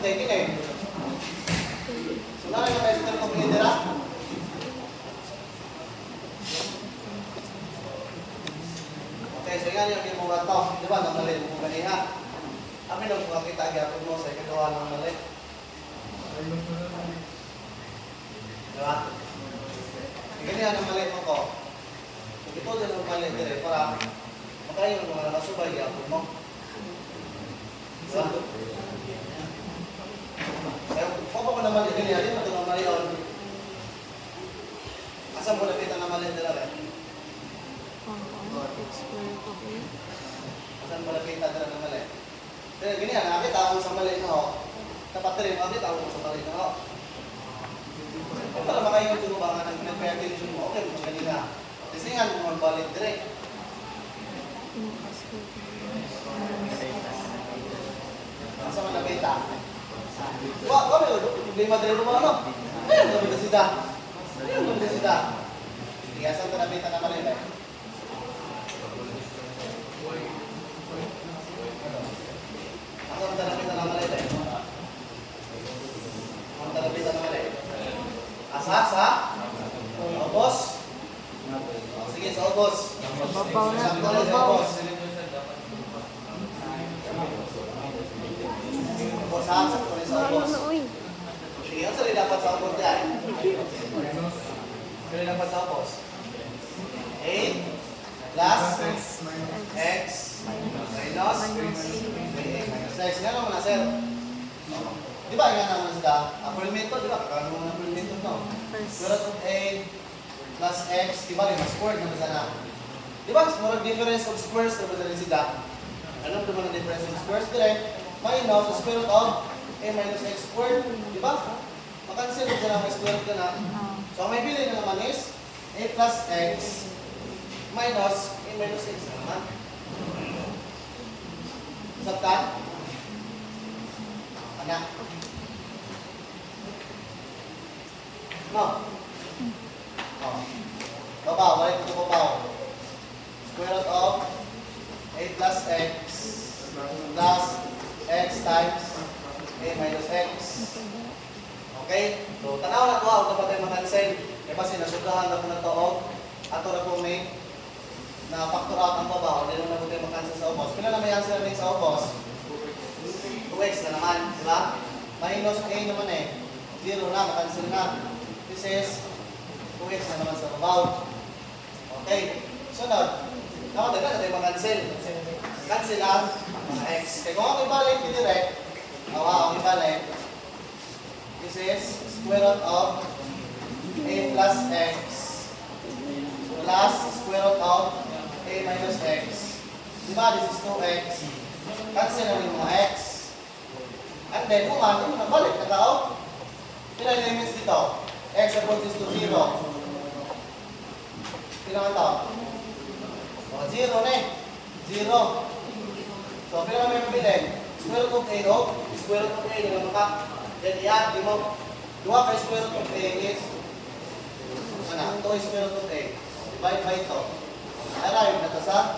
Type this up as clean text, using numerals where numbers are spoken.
tayo din eh. So, namin na kayo sa tayo kong pinidira? Okay, so yan yung mga ito. Di ba, namalit mo ganiha? Kami lang kung makita agapin mo sa ikagawa ng malit. Di ba? Ganiha ng malit mo ko. Ito din ang malit dire para makain yung mga nakasubay agapin mo. Di ba? Kaya kung ako naman ganiha, di ba ito ng malion? Asan mo nakita ng malit dire rin? Asan mo nakita dire ng malit? Kaya ganyan, nakita ako sa mali na ako. Tapat rin, nakita ako sa mali na ako. Kung pala makaingat yung mga nang pinag-attention mo, okay, mga ganyan. Kasi nga, kung magbalik direct. Asa man nakita? Kami, problema direct mo ano? Ayun, kami na sida. Ayun, kami na sida. Sige, asan ka nakita na mali na? Ang talapitan ng malay tayo. Ang talapitan ng malay. Asa? Sa? Obos? Sige, sa obos. Sakto na sa obos. Obos ha? Sakto na sa obos. Sige, ang sali dapat sa obos dyan. Sali dapat sa obos. 8 plus x minus x. Nga naman na, sir. Di ba, nga naman sila? Aprilmento, di ba? Kakano naman aprilmento no? Square root of a plus x, di ba? Lima squared naman sana. Di ba? Murag difference of squares naman sana sila. Ano naman ang difference of squares? Direct, minus the square root of a minus x squared. Di ba? Makancel ko na may square root ka na. So, ang may bilhin na naman is a plus x minus a minus x naman. Sabtan? Anak? No? Oh. Babaw, balik ito babaw. Square root of a plus x plus x times a minus x. Okay? So, tanaw na ito ha. Huwag na pa tayo makancel. Eh kasi nasugahan na po na ito o ato na po may na factor out ang babaw. Hindi naman na po tayo makancel sa obos. Pila na may answer namin sa obos? 2x na naman. Diba? Minus a naman eh. 0 na. Makancel na. This is 2x na naman sa babaw. Okay. Sunod. Nakadaga na tayo makancel. Cancel ang mga x. Kaya kung ako ibalik, direct. Ako ibalik. This is square root of a plus x plus square root of a minus x. Diba? This is 2x. Cancel na yung mga x. And then, kung ano, nabalik na tao. Ilan yung limits dito? X approaches to 0. Ilan ang tao? 0 na eh. 0. So, pila may mabilin? Square root of a, no? Square root of a, nila maka. Then, i-add, di mo. 2 kay square root of a is, ano? 2 is square root of a. Divide by ito. Arrive na ito sa